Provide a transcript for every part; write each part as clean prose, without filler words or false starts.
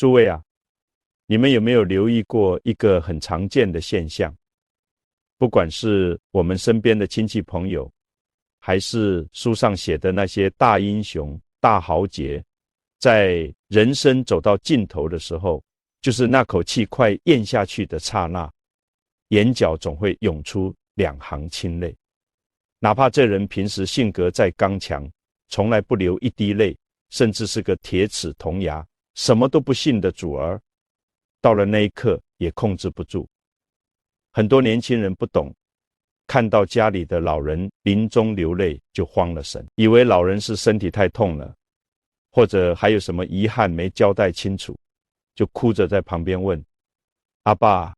诸位啊，你们有没有留意过一个很常见的现象？不管是我们身边的亲戚朋友，还是书上写的那些大英雄、大豪杰，在人生走到尽头的时候，就是那口气快咽下去的刹那，眼角总会涌出2行清泪。哪怕这人平时性格再刚强，从来不流一滴泪，甚至是个铁齿铜牙，什么都不信的主儿，到了那一刻也控制不住。很多年轻人不懂，看到家里的老人临终流泪就慌了神，以为老人是身体太痛了，或者还有什么遗憾没交代清楚，就哭着在旁边问：阿爸，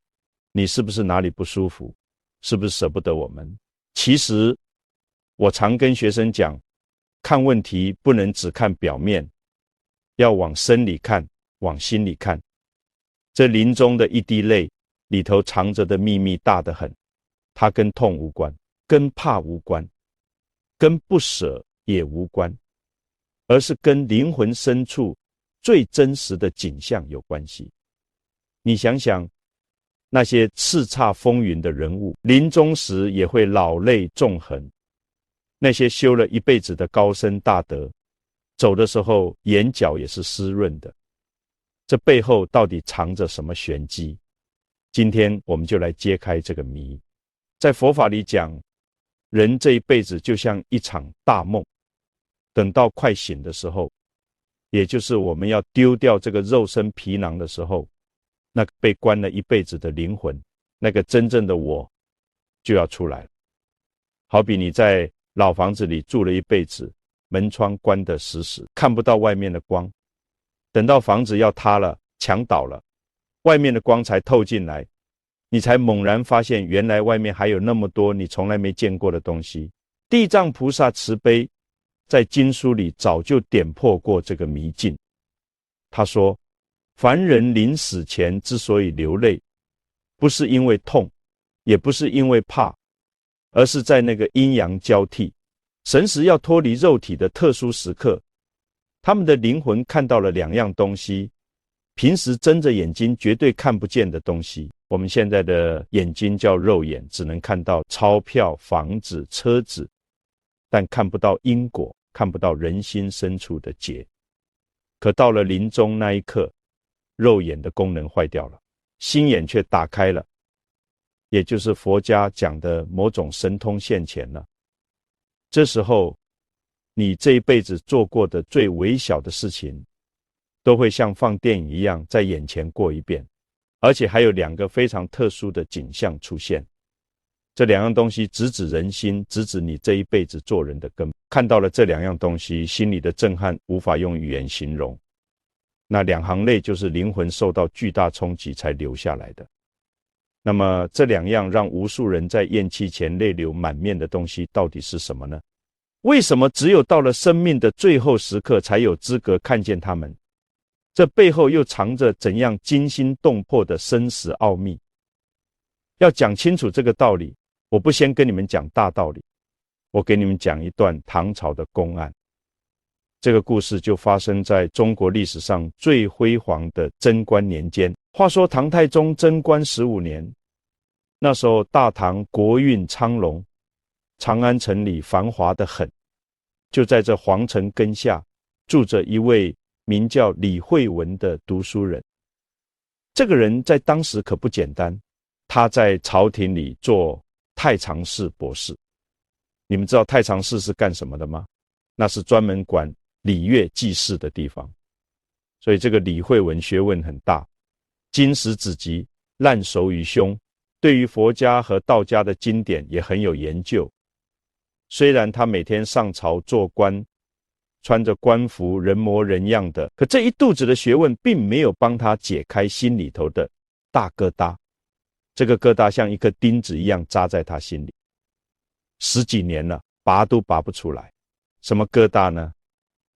你是不是哪里不舒服？是不是舍不得我们？其实我常跟学生讲，看问题不能只看表面，要往深里看，往心里看。这临终的一滴泪里头藏着的秘密大得很，它跟痛无关，跟怕无关，跟不舍也无关，而是跟灵魂深处最真实的景象有关系。你想想，那些叱咤风云的人物，临终时也会老泪纵横；那些修了一辈子的高僧大德，走的时候眼角也是湿润的。这背后到底藏着什么玄机？今天我们就来揭开这个谜。在佛法里讲，人这一辈子就像一场大梦，等到快醒的时候，也就是我们要丢掉这个肉身皮囊的时候，那个被关了一辈子的灵魂，那个真正的我就要出来了。好比你在老房子里住了一辈子，门窗关得死死，看不到外面的光，等到房子要塌了，墙倒了，外面的光才透进来，你才猛然发现原来外面还有那么多你从来没见过的东西。地藏菩萨慈悲在经书里早就点破过这个迷境。他说，凡人临死前之所以流泪，不是因为痛，也不是因为怕，而是在那个阴阳交替，神识要脱离肉体的特殊时刻，他们的灵魂看到了2样东西，平时睁着眼睛绝对看不见的东西。我们现在的眼睛叫肉眼，只能看到钞票、房子、车子，但看不到因果，看不到人心深处的结。可到了临终那一刻，肉眼的功能坏掉了，心眼却打开了，也就是佛家讲的某种神通现前了。这时候，你这一辈子做过的最微小的事情，都会像放电影一样在眼前过一遍，而且还有2个非常特殊的景象出现。这2样东西直指人心，直指你这一辈子做人的根本。看到了这2样东西，心里的震撼无法用语言形容。那2行泪就是灵魂受到巨大冲击才流下来的。那么这2样让无数人在咽气前泪流满面的东西到底是什么呢？为什么只有到了生命的最后时刻才有资格看见它们？这背后又藏着怎样惊心动魄的生死奥秘？要讲清楚这个道理，我不先跟你们讲大道理，我给你们讲一段唐朝的公案。这个故事就发生在中国历史上最辉煌的贞观年间。话说唐太宗贞观15年，那时候大唐国运昌隆，长安城里繁华得很。就在这皇城根下住着一位名叫李惠文的读书人。这个人在当时可不简单，他在朝廷里做太常侍博士。你们知道太常侍是干什么的吗？那是专门管礼乐祭祀的地方。所以这个李惠文学问很大，经史子集烂熟于胸，对于佛家和道家的经典也很有研究。虽然他每天上朝做官，穿着官服，人模人样的，可这一肚子的学问并没有帮他解开心里头的大疙瘩。这个疙瘩像一颗钉子一样扎在他心里，10几年了，拔都拔不出来。什么疙瘩呢？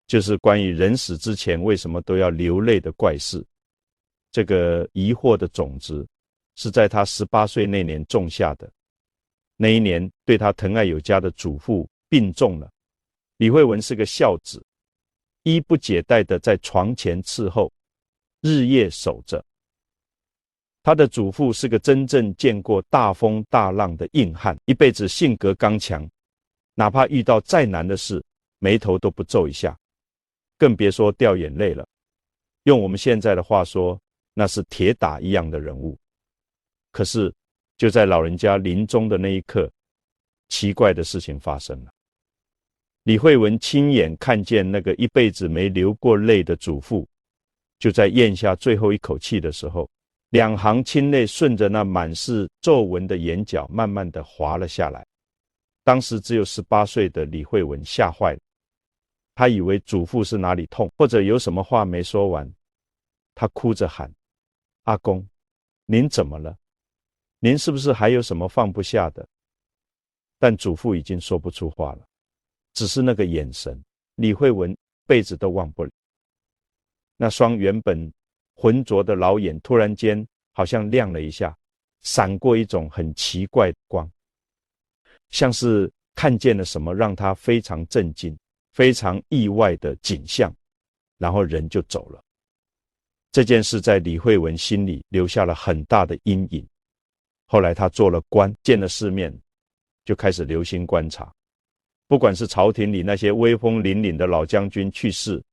就是关于人死之前为什么都要流泪的怪事。这个疑惑的种子是在他18岁那年种下的。那一年对他疼爱有加的祖父病重了，李惠文是个孝子，衣不解带的在床前伺候，日夜守着。他的祖父是个真正见过大风大浪的硬汉，一辈子性格刚强，哪怕遇到再难的事，眉头都不皱一下，更别说掉眼泪了。用我们现在的话说，那是铁打一样的人物。可是就在老人家临终的那一刻，奇怪的事情发生了。李惠文亲眼看见那个一辈子没流过泪的祖父，就在咽下最后一口气的时候，两行清泪顺着那满是皱纹的眼角慢慢地滑了下来。当时只有18岁的李惠文吓坏了，他以为祖父是哪里痛，或者有什么话没说完。他哭着喊：阿公，您怎么了？您是不是还有什么放不下的？但祖父已经说不出话了，只是那个眼神，李惠文辈子都忘不了。那双原本浑浊的老眼突然间好像亮了一下，闪过一种很奇怪的光，像是看见了什么让他非常震惊、非常意外的景象，然后人就走了。这件事在李惠文心里留下了很大的阴影。后来他做了官，见了世面，就开始留心观察，不管是朝廷里那些威风凛凛的老将军去世，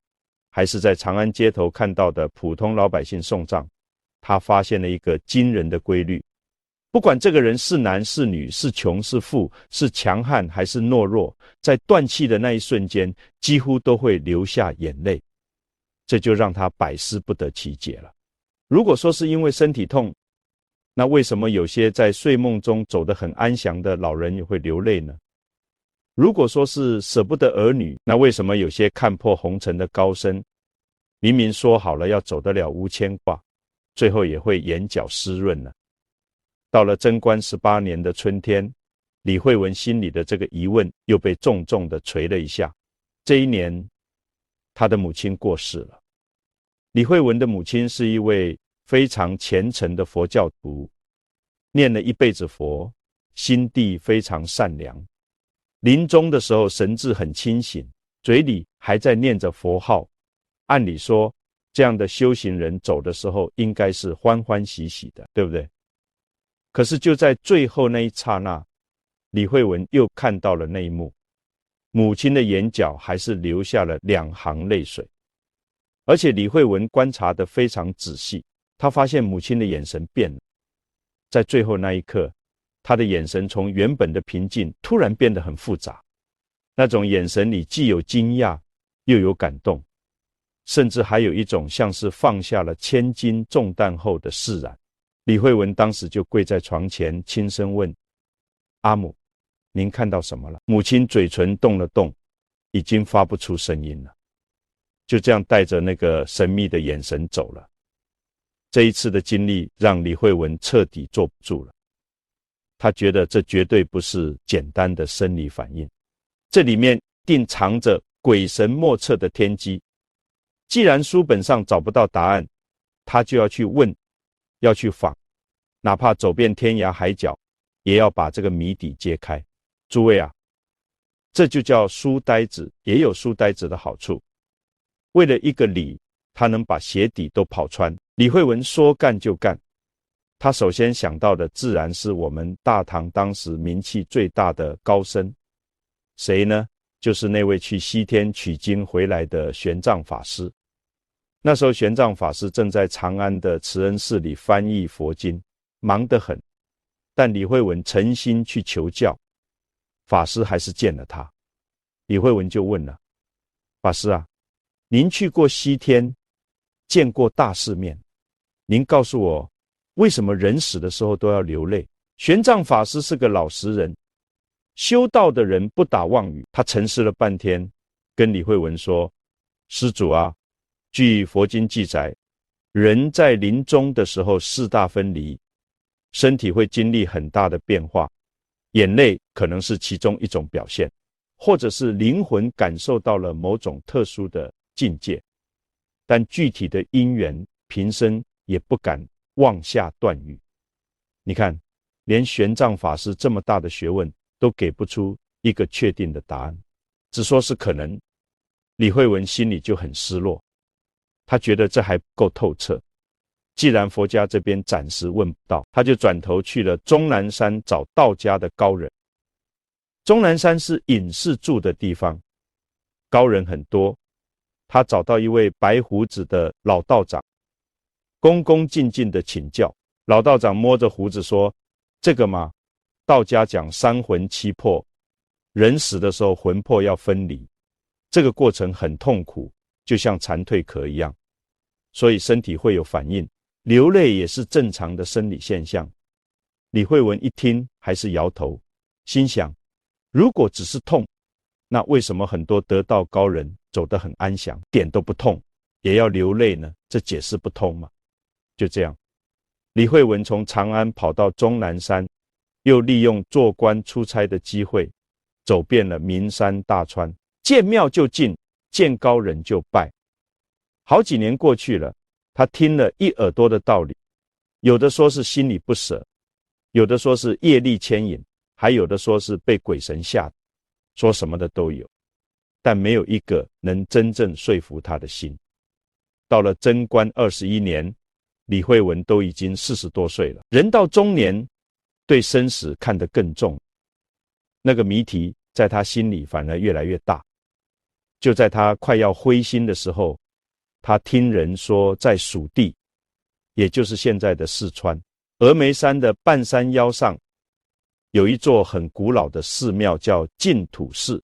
还是在长安街头看到的普通老百姓送葬，他发现了一个惊人的规律：不管这个人是男是女，是穷是富，是强悍还是懦弱，在断气的那一瞬间，几乎都会流下眼泪。这就让他百思不得其解了。如果说是因为身体痛，那为什么有些在睡梦中走得很安详的老人也会流泪呢？如果说是舍不得儿女，那为什么有些看破红尘的高僧，明明说好了要走得了无牵挂，最后也会眼角湿润呢？到了贞观18年的春天，李惠文心里的这个疑问又被重重地捶了一下。这一年，他的母亲过世了。李惠文的母亲是一位非常虔诚的佛教徒，念了一辈子佛，心地非常善良。临终的时候神志很清醒，嘴里还在念着佛号。按理说，这样的修行人走的时候应该是欢欢喜喜的，对不对？可是就在最后那一刹那，李惠文又看到了那一幕，母亲的眼角还是流下了2行泪水。而且李惠文观察得非常仔细，他发现母亲的眼神变了。在最后那一刻，他的眼神从原本的平静突然变得很复杂，那种眼神里既有惊讶，又有感动，甚至还有一种像是放下了千斤重担后的释然。李惠文当时就跪在床前，轻声问：阿母，您看到什么了？母亲嘴唇动了动，已经发不出声音了，就这样带着那个神秘的眼神走了。这一次的经历让李惠文彻底坐不住了，他觉得这绝对不是简单的生理反应，这里面定藏着鬼神莫测的天机。既然书本上找不到答案，他就要去问，要去访，哪怕走遍天涯海角，也要把这个谜底揭开。诸位啊，这就叫书呆子，也有书呆子的好处。为了一个理，他能把鞋底都跑穿。李惠文说干就干，他首先想到的自然是我们大唐当时名气最大的高僧，谁呢？就是那位去西天取经回来的玄奘法师。那时候玄奘法师正在长安的慈恩寺里翻译佛经，忙得很，但李惠文诚心去求教，法师还是见了他。李惠文就问了：法师啊，您去过西天，见过大世面，您告诉我，为什么人死的时候都要流泪？玄奘法师是个老实人，修道的人不打妄语。他沉思了半天，跟李惠文说：施主啊，据佛经记载，人在临终的时候四大分离，身体会经历很大的变化，眼泪可能是其中一种表现，或者是灵魂感受到了某种特殊的境界，但具体的因缘平生也不敢妄下断语。你看，连玄奘法师这么大的学问都给不出一个确定的答案，只说是可能。李惠文心里就很失落，他觉得这还不够透彻。既然佛家这边暂时问不到，他就转头去了终南山找道家的高人。终南山是隐士住的地方，高人很多。他找到一位白胡子的老道长，恭恭敬敬地请教。老道长摸着胡子说：这个嘛，道家讲三魂七魄，人死的时候魂魄要分离，这个过程很痛苦，就像蝉蜕壳一样，所以身体会有反应，流泪也是正常的生理现象。李惠文一听还是摇头，心想，如果只是痛，那为什么很多得道高人走得很安详，点都不痛，也要流泪呢？这解释不通嘛。就这样，李惠文从长安跑到终南山，又利用做官出差的机会，走遍了名山大川，见庙就进，见高人就拜。好几年过去了，他听了一耳朵的道理，有的说是心里不舍，有的说是业力牵引，还有的说是被鬼神吓的，说什么的都有，但没有一个能真正说服他的心。到了贞观21年，李惠文都已经40多岁了，人到中年，对生死看得更重，那个谜题在他心里反而越来越大。就在他快要灰心的时候，他听人说在蜀地，也就是现在的四川峨眉山的半山腰上，有一座很古老的寺庙叫净土寺，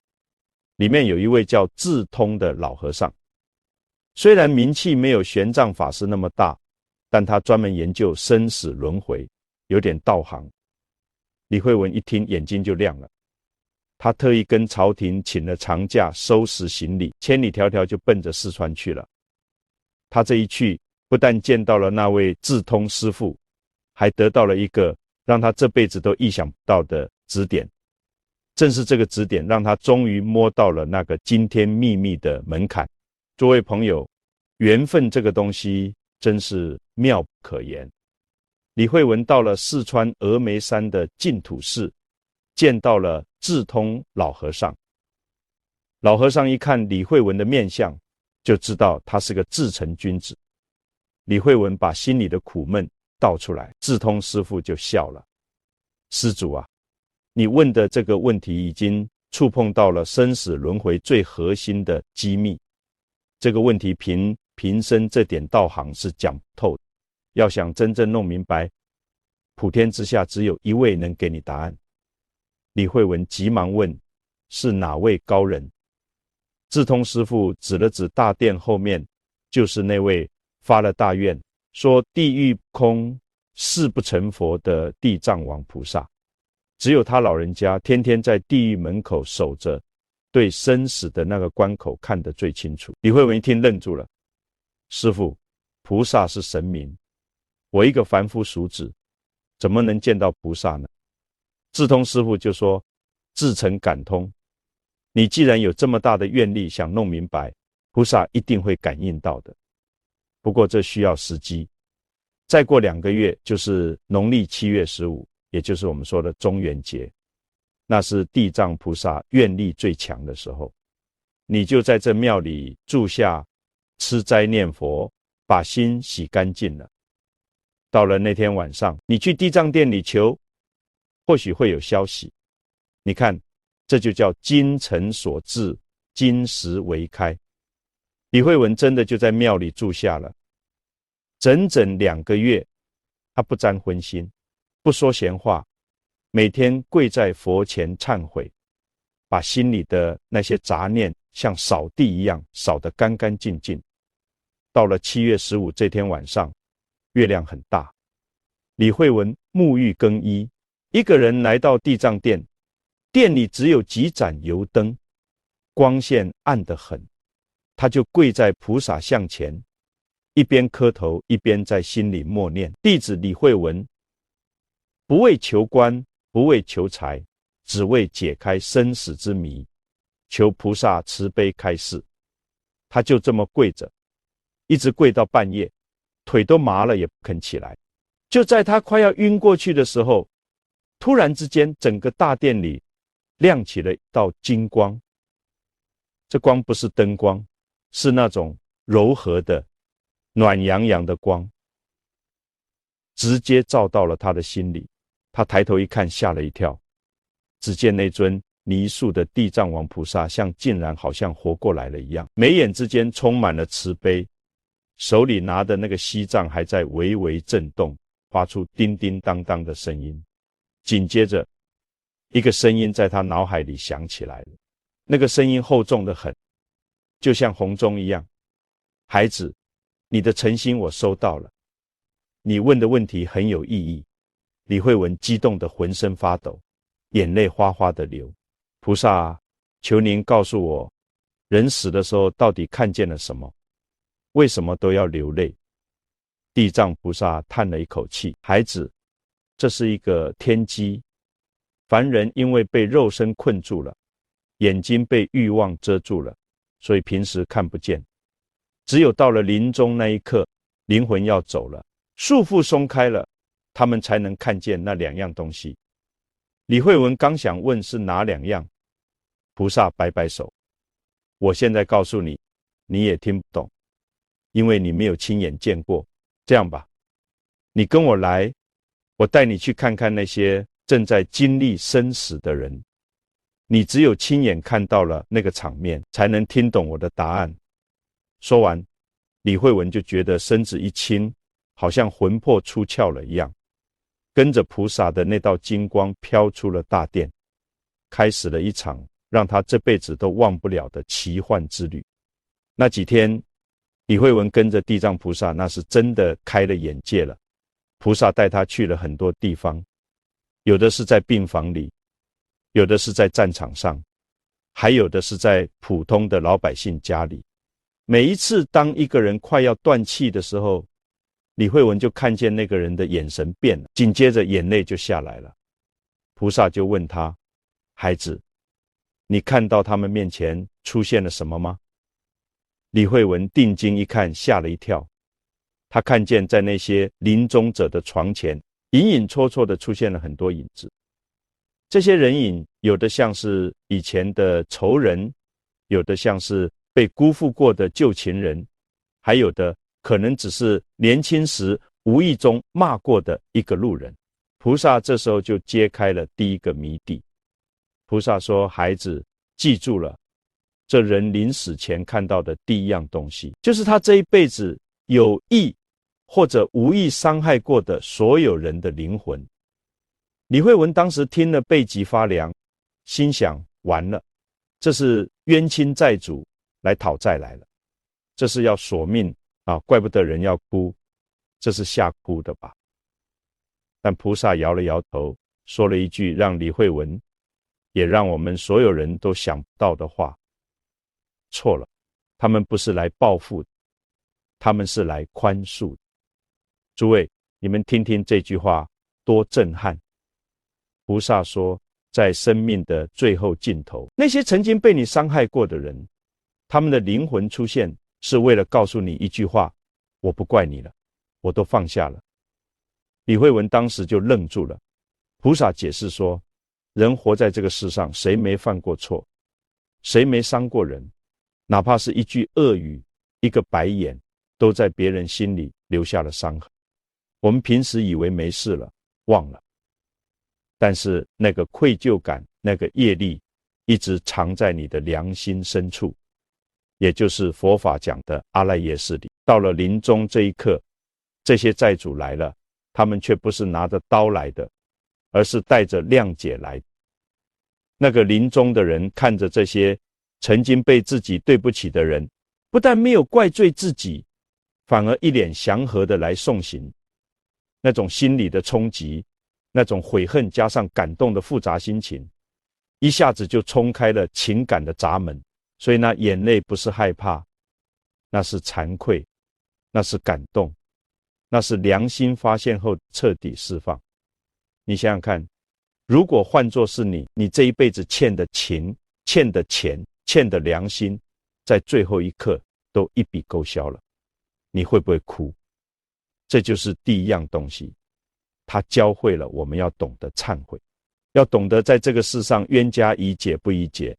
里面有一位叫智通的老和尚。虽然名气没有玄奘法师那么大，但他专门研究生死轮回，有点道行。李惠文一听眼睛就亮了，他特意跟朝廷请了长假，收拾行李，千里迢迢就奔着四川去了。他这一去，不但见到了那位智通师父，还得到了一个让他这辈子都意想不到的指点。正是这个指点，让他终于摸到了那个惊天秘密的门槛。诸位朋友，缘分这个东西真是妙不可言。李惠文到了四川峨眉山的净土寺，见到了智通老和尚。老和尚一看李惠文的面相，就知道他是个至诚君子。李惠文把心里的苦闷道出来，智通师父就笑了：施主啊，你问的这个问题已经触碰到了生死轮回最核心的机密，这个问题凭平生这点道行是讲不透的，要想真正弄明白，普天之下只有一位能给你答案。李惠文急忙问：是哪位高人？智通师父指了指大殿后面，就是那位发了大愿说地狱空誓不成佛的地藏王菩萨。只有他老人家天天在地狱门口守着，对生死的那个关口看得最清楚。李惠文一听愣住了：师父，菩萨是神明，我一个凡夫俗子，怎么能见到菩萨呢？智通师父就说：至诚感通，你既然有这么大的愿力想弄明白，菩萨一定会感应到的。不过这需要时机，再过2个月就是农历7月15，也就是我们说的中元节，那是地藏菩萨愿力最强的时候。你就在这庙里住下，吃斋念佛，把心洗干净了。到了那天晚上，你去地藏殿里求，或许会有消息。你看，这就叫精诚所至，金石为开。李惠文真的就在庙里住下了，整整2个月，他不沾荤腥，不说闲话，每天跪在佛前忏悔，把心里的那些杂念像扫地一样扫得干干净净。到了7月15这天晚上，月亮很大，李惠文沐浴更衣，一个人来到地藏殿，殿里只有几盏油灯，光线暗得很。他就跪在菩萨像前，一边磕头一边在心里默念：弟子李惠文，不为求官，不为求财，只为解开生死之谜，求菩萨慈悲开示。他就这么跪着，一直跪到半夜，腿都麻了也不肯起来。就在他快要晕过去的时候，突然之间整个大殿里亮起了一道金光。这光不是灯光，是那种柔和的暖洋洋的光，直接照到了他的心里。他抬头一看，吓了一跳，只见那尊泥塑的地藏王菩萨竟然好像活过来了一样，眉眼之间充满了慈悲，手里拿的那个锡杖还在微微震动，发出叮叮当当的声音。紧接着一个声音在他脑海里响起来了，那个声音厚重得很，就像洪钟一样。孩子，你的诚心我收到了，你问的问题很有意义。李慧文激动得浑身发抖，眼泪哗哗地流。菩萨，求您告诉我，人死的时候到底看见了什么？为什么都要流泪？地藏菩萨叹了一口气，孩子，这是一个天机。凡人因为被肉身困住了，眼睛被欲望遮住了，所以平时看不见。只有到了临终那一刻，灵魂要走了，束缚松开了，他们才能看见那两样东西。李慧文刚想问是哪两样，菩萨摆摆手，我现在告诉你，你也听不懂，因为你没有亲眼见过。这样吧，你跟我来，我带你去看看那些正在经历生死的人。你只有亲眼看到了那个场面，才能听懂我的答案。说完，李慧文就觉得身子一轻，好像魂魄出窍了一样，跟着菩萨的那道金光飘出了大殿，开始了一场让他这辈子都忘不了的奇幻之旅。那几天，李慧文跟着地藏菩萨，那是真的开了眼界了。菩萨带他去了很多地方，有的是在病房里，有的是在战场上，还有的是在普通的老百姓家里。每一次当一个人快要断气的时候，李慧文就看见那个人的眼神变了，紧接着眼泪就下来了。菩萨就问他，孩子，你看到他们面前出现了什么吗？李慧文定睛一看，吓了一跳。他看见在那些临终者的床前，隐隐绰绰地出现了很多影子。这些人影有的像是以前的仇人，有的像是被辜负过的旧情人，还有的可能只是年轻时无意中骂过的一个路人。菩萨这时候就揭开了第一个谜底。菩萨说，孩子，记住了，这人临死前看到的第一样东西，就是他这一辈子有意或者无意伤害过的所有人的灵魂。李慧文当时听了背脊发凉，心想，完了，这是冤亲债主来讨债来了，这是要索命啊！怪不得人要哭，这是吓哭的吧？但菩萨摇了摇头，说了一句让李慧文也让我们所有人都想不到的话，错了，他们不是来报复的，他们是来宽恕的。诸位，你们听听这句话多震撼。菩萨说，在生命的最后尽头，那些曾经被你伤害过的人，他们的灵魂出现是为了告诉你一句话，我不怪你了，我都放下了。李慧文当时就愣住了。菩萨解释说，人活在这个世上，谁没犯过错，谁没伤过人，哪怕是一句恶语，一个白眼，都在别人心里留下了伤痕。我们平时以为没事了，忘了，但是那个愧疚感，那个业力一直藏在你的良心深处，也就是佛法讲的阿赖耶识里。到了临终这一刻，这些债主来了，他们却不是拿着刀来的，而是带着谅解来的。那个临终的人看着这些曾经被自己对不起的人，不但没有怪罪自己，反而一脸祥和的来送行。那种心理的冲击，那种悔恨加上感动的复杂心情，一下子就冲开了情感的闸门。所以那眼泪不是害怕，那是惭愧，那是感动，那是良心发现后彻底释放。你想想看，如果换作是你这一辈子欠的情、欠的钱、欠的良心，在最后一刻都一笔勾销了，你会不会哭？这就是第一样东西，他教会了我们要懂得忏悔，要懂得在这个世上冤家宜解不宜结。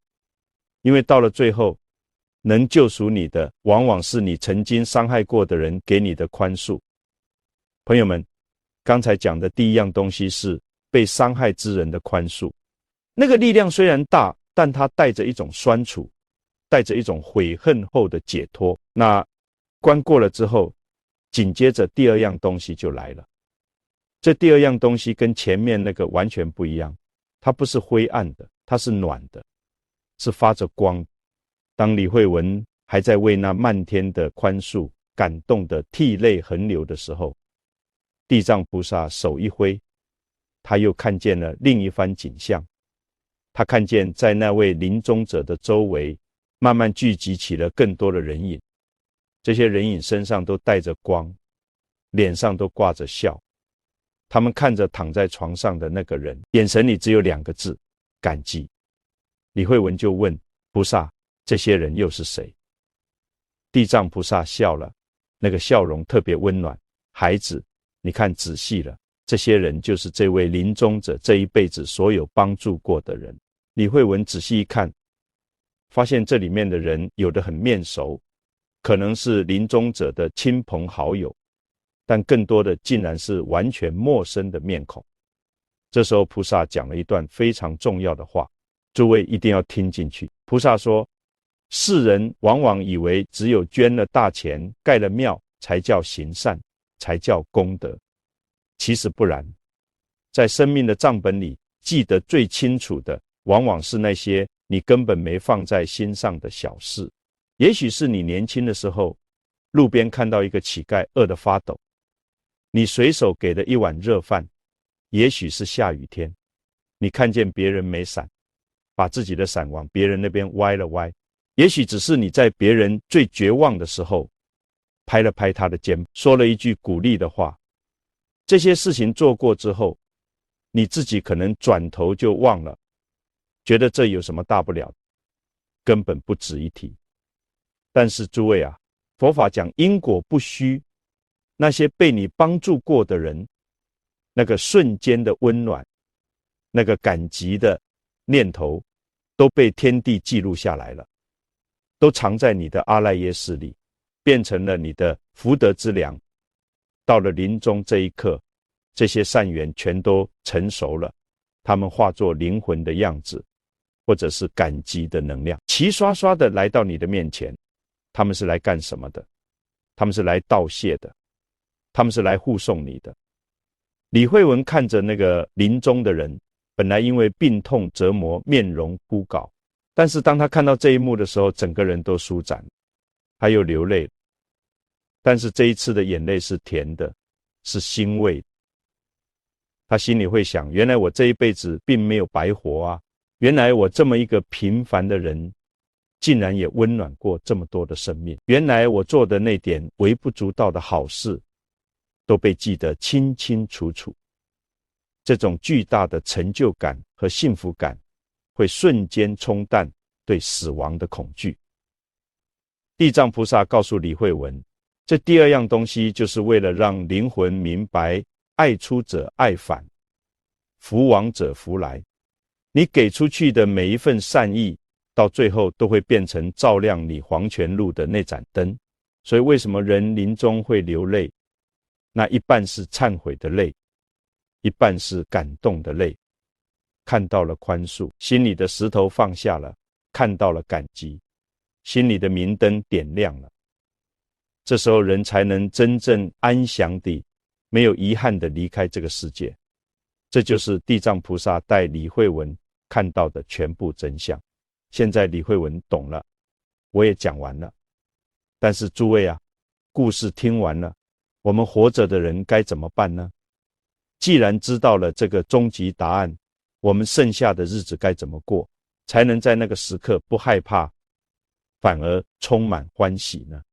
因为到了最后，能救赎你的，往往是你曾经伤害过的人给你的宽恕。朋友们，刚才讲的第一样东西是被伤害之人的宽恕。那个力量虽然大，但它带着一种酸楚，带着一种悔恨后的解脱。那关过了之后，紧接着第二样东西就来了。这第二样东西跟前面那个完全不一样，它不是灰暗的，它是暖的，是发着光。当李惠文还在为那漫天的宽恕感动得涕泪横流的时候，地藏菩萨手一挥，他又看见了另一番景象。他看见在那位临终者的周围慢慢聚集起了更多的人影，这些人影身上都带着光，脸上都挂着笑。他们看着躺在床上的那个人，眼神里只有2个字：感激。李惠文就问菩萨，这些人又是谁？地藏菩萨笑了，那个笑容特别温暖。孩子，你看仔细了，这些人就是这位临终者这一辈子所有帮助过的人。李惠文仔细一看，发现这里面的人有的很面熟，可能是临终者的亲朋好友，但更多的竟然是完全陌生的面孔。这时候菩萨讲了一段非常重要的话，诸位一定要听进去。菩萨说，世人往往以为只有捐了大钱，盖了庙才叫行善，才叫功德。其实不然，在生命的账本里，记得最清楚的往往是那些你根本没放在心上的小事。也许是你年轻的时候，路边看到一个乞丐饿得发抖，你随手给了一碗热饭。也许是下雨天，你看见别人没伞，把自己的伞往别人那边歪了歪。也许只是你在别人最绝望的时候，拍了拍他的肩，说了一句鼓励的话。这些事情做过之后，你自己可能转头就忘了，觉得这有什么大不了，根本不值一提。但是诸位啊，佛法讲因果不虚，那些被你帮助过的人，那个瞬间的温暖，那个感激的念头，都被天地记录下来了，都藏在你的阿赖耶识里，变成了你的福德之粮。到了临终这一刻，这些善缘全都成熟了，他们化作灵魂的样子，或者是感激的能量，齐刷刷的来到你的面前。他们是来干什么的？他们是来道谢的，他们是来护送你的。李惠文看着那个临终的人，本来因为病痛折磨，面容枯槁，但是当他看到这一幕的时候，整个人都舒展，他又流泪了。但是这一次的眼泪是甜的，是欣慰的。他心里会想，原来我这一辈子并没有白活啊，原来我这么一个平凡的人，竟然也温暖过这么多的生命，原来我做的那点微不足道的好事都被记得清清楚楚。这种巨大的成就感和幸福感会瞬间冲淡对死亡的恐惧。地藏菩萨告诉李惠文，这第二样东西就是为了让灵魂明白，爱出者爱返，福往者福来。你给出去的每一份善意，到最后都会变成照亮你黄泉路的那盏灯。所以为什么人临终会流泪？那一半是忏悔的泪，一半是感动的泪。看到了宽恕，心里的石头放下了，看到了感激，心里的明灯点亮了。这时候人才能真正安详地、没有遗憾地离开这个世界。这就是地藏菩萨带李惠文看到的全部真相。现在李惠文懂了，我也讲完了。但是诸位啊，故事听完了，我们活着的人该怎么办呢？既然知道了这个终极答案，我们剩下的日子该怎么过，才能在那个时刻不害怕，反而充满欢喜呢？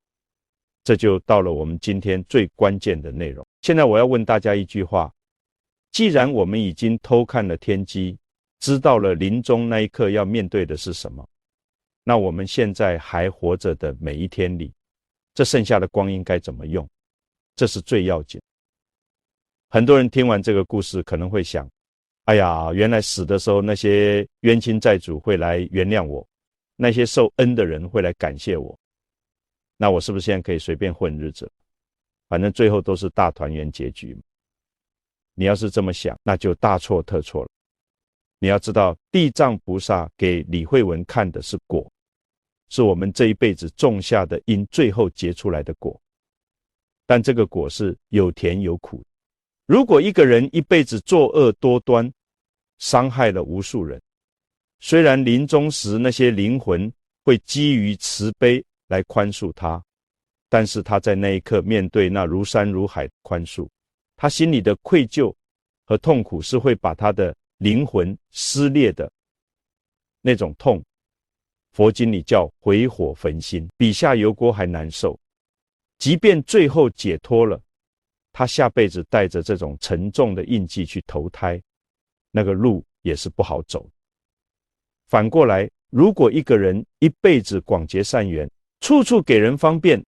这就到了我们今天最关键的内容。现在我要问大家一句话，既然我们已经偷看了天机，知道了临终那一刻要面对的是什么，那我们现在还活着的每一天里，这剩下的光阴该怎么用？这是最要紧。很多人听完这个故事可能会想，哎呀，原来死的时候那些冤亲债主会来原谅我，那些受恩的人会来感谢我，那我是不是现在可以随便混日子？反正最后都是大团圆结局。你要是这么想，那就大错特错了。你要知道，地藏菩萨给李惠文看的是果，是我们这一辈子种下的因，最后结出来的果。但这个果是有甜有苦。如果一个人一辈子作恶多端，伤害了无数人，虽然临终时那些灵魂会基于慈悲来宽恕他，但是他在那一刻面对那如山如海的宽恕，他心里的愧疚和痛苦是会把他的灵魂撕裂的那种痛。佛经里叫回火焚心，比下油锅还难受。即便最后解脱了，他下辈子带着这种沉重的印记去投胎，那个路也是不好走。反过来，如果一个人一辈子广结善缘，处处给人方便，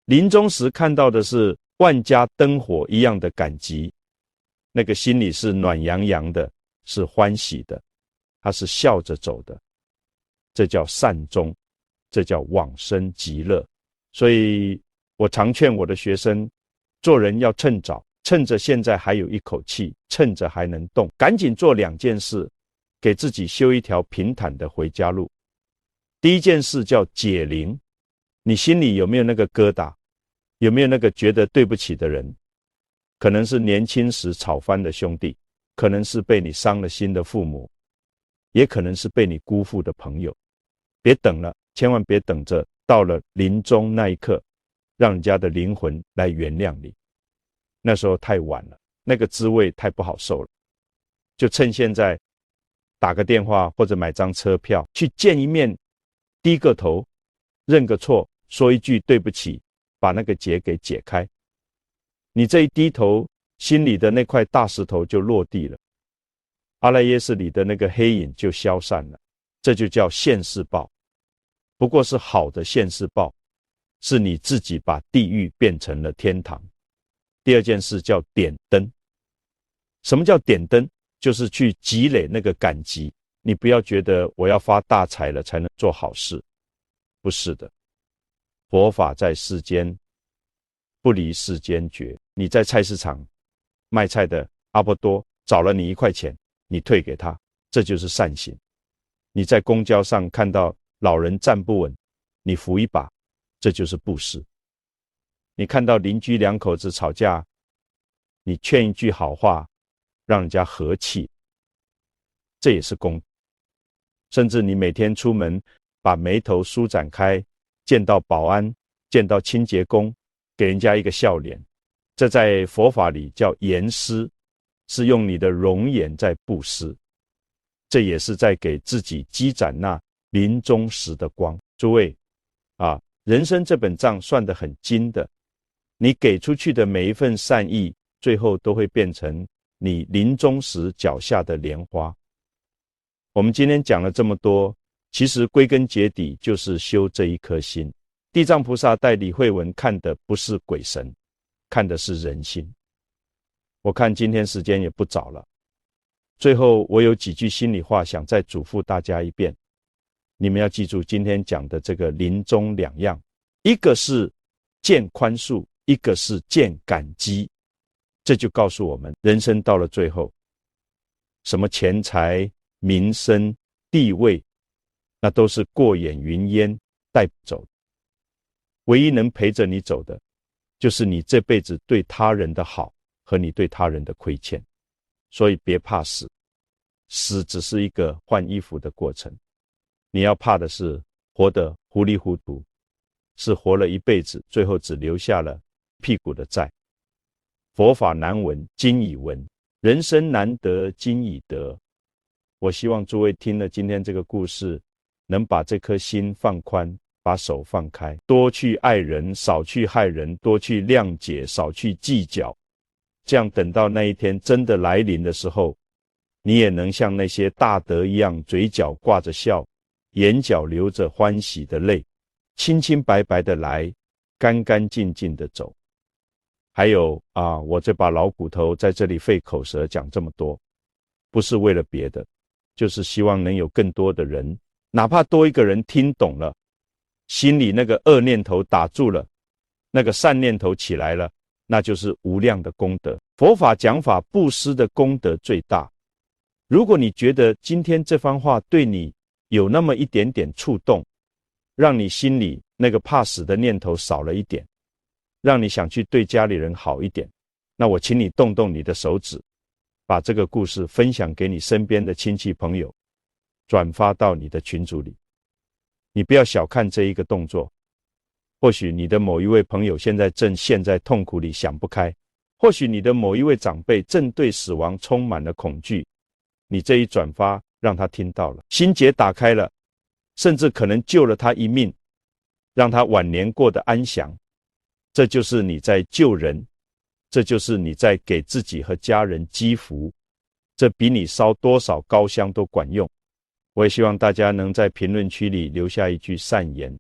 临终时看到的是万家灯火一样的感激，那个心里是暖洋洋的，是欢喜的，他是笑着走的，这叫善终，这叫往生极乐。所以我常劝我的学生，做人要趁早，趁着现在还有一口气，趁着还能动，赶紧做2件事，给自己修一条平坦的回家路。第一件事叫解铃，你心里有没有那个疙瘩？有没有那个觉得对不起的人？可能是年轻时吵翻的兄弟，可能是被你伤了心的父母，也可能是被你辜负的朋友。别等了，千万别等着到了临终那一刻，让人家的灵魂来原谅你，那时候太晚了，那个滋味太不好受了。就趁现在打个电话或者买张车票去见一面，低个头，认个错，说一句对不起，把那个结给解开。你这一低头，心里的那块大石头就落地了，阿赖耶识里的那个黑影就消散了。这就叫现世报，不过是好的现世报，是你自己把地狱变成了天堂。第二件事叫点灯。什么叫点灯？就是去积累那个感激。你不要觉得我要发大财了才能做好事，不是的。佛法在世间，不离世间觉。你在菜市场卖菜的阿波多找了你1块钱，你退给他，这就是善行。你在公交上看到老人站不稳，你扶一把，这就是布施。你看到邻居2口子吵架，你劝一句好话，让人家和气，这也是功。甚至你每天出门把眉头舒展开，见到保安，见到清洁工，给人家一个笑脸，这在佛法里叫言施，是用你的容颜在布施，这也是在给自己积攒那临终时的光。诸位人生这本账算得很精的，你给出去的每一份善意，最后都会变成你临终时脚下的莲花。我们今天讲了这么多，其实归根结底就是修这一颗心。地藏菩萨带李惠文看的不是鬼神，看的是人心。我看今天时间也不早了，最后我有几句心里话想再嘱咐大家一遍，你们要记住今天讲的这个临终2样，一个是见宽恕，一个是见感激。这就告诉我们，人生到了最后，什么钱财名声地位，那都是过眼云烟，带不走。唯一能陪着你走的，就是你这辈子对他人的好和你对他人的亏欠。所以别怕死，死只是一个换衣服的过程。你要怕的是活得糊里糊涂，是活了一辈子，最后只留下了屁股的债。佛法难闻今已闻，人生难得今已得。我希望诸位听了今天这个故事，能把这颗心放宽，把手放开，多去爱人，少去害人，多去谅解，少去计较。这样等到那一天真的来临的时候，你也能像那些大德一样，嘴角挂着笑，眼角流着欢喜的泪，清清白白的来，干干净净的走。还有我这把老骨头在这里费口舌讲这么多，不是为了别的，就是希望能有更多的人哪怕多一个人听懂了，心里那个恶念头打住了，那个善念头起来了，那就是无量的功德。佛法讲法布施的功德最大。如果你觉得今天这番话对你有那么一点点触动，让你心里那个怕死的念头少了一点，让你想去对家里人好一点，那我请你动动你的手指，把这个故事分享给你身边的亲戚朋友，转发到你的群组里。你不要小看这一个动作，或许你的某一位朋友现在正陷在痛苦里想不开，或许你的某一位长辈正对死亡充满了恐惧，你这一转发让他听到了，心结打开了，甚至可能救了他一命，让他晚年过得安详。这就是你在救人，这就是你在给自己和家人积福，这比你烧多少高香都管用。我也希望大家能在评论区里留下一句善言，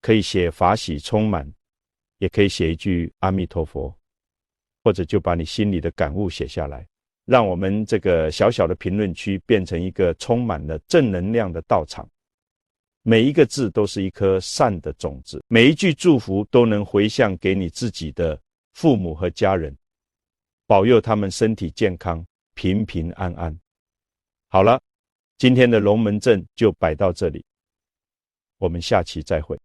可以写法喜充满，也可以写一句阿弥陀佛，或者就把你心里的感悟写下来，让我们这个小小的评论区变成一个充满了正能量的道场。每一个字都是一颗善的种子，每一句祝福都能回向给你自己的父母和家人，保佑他们身体健康，平平安安。好了，今天的龙门阵就摆到这里，我们下期再会。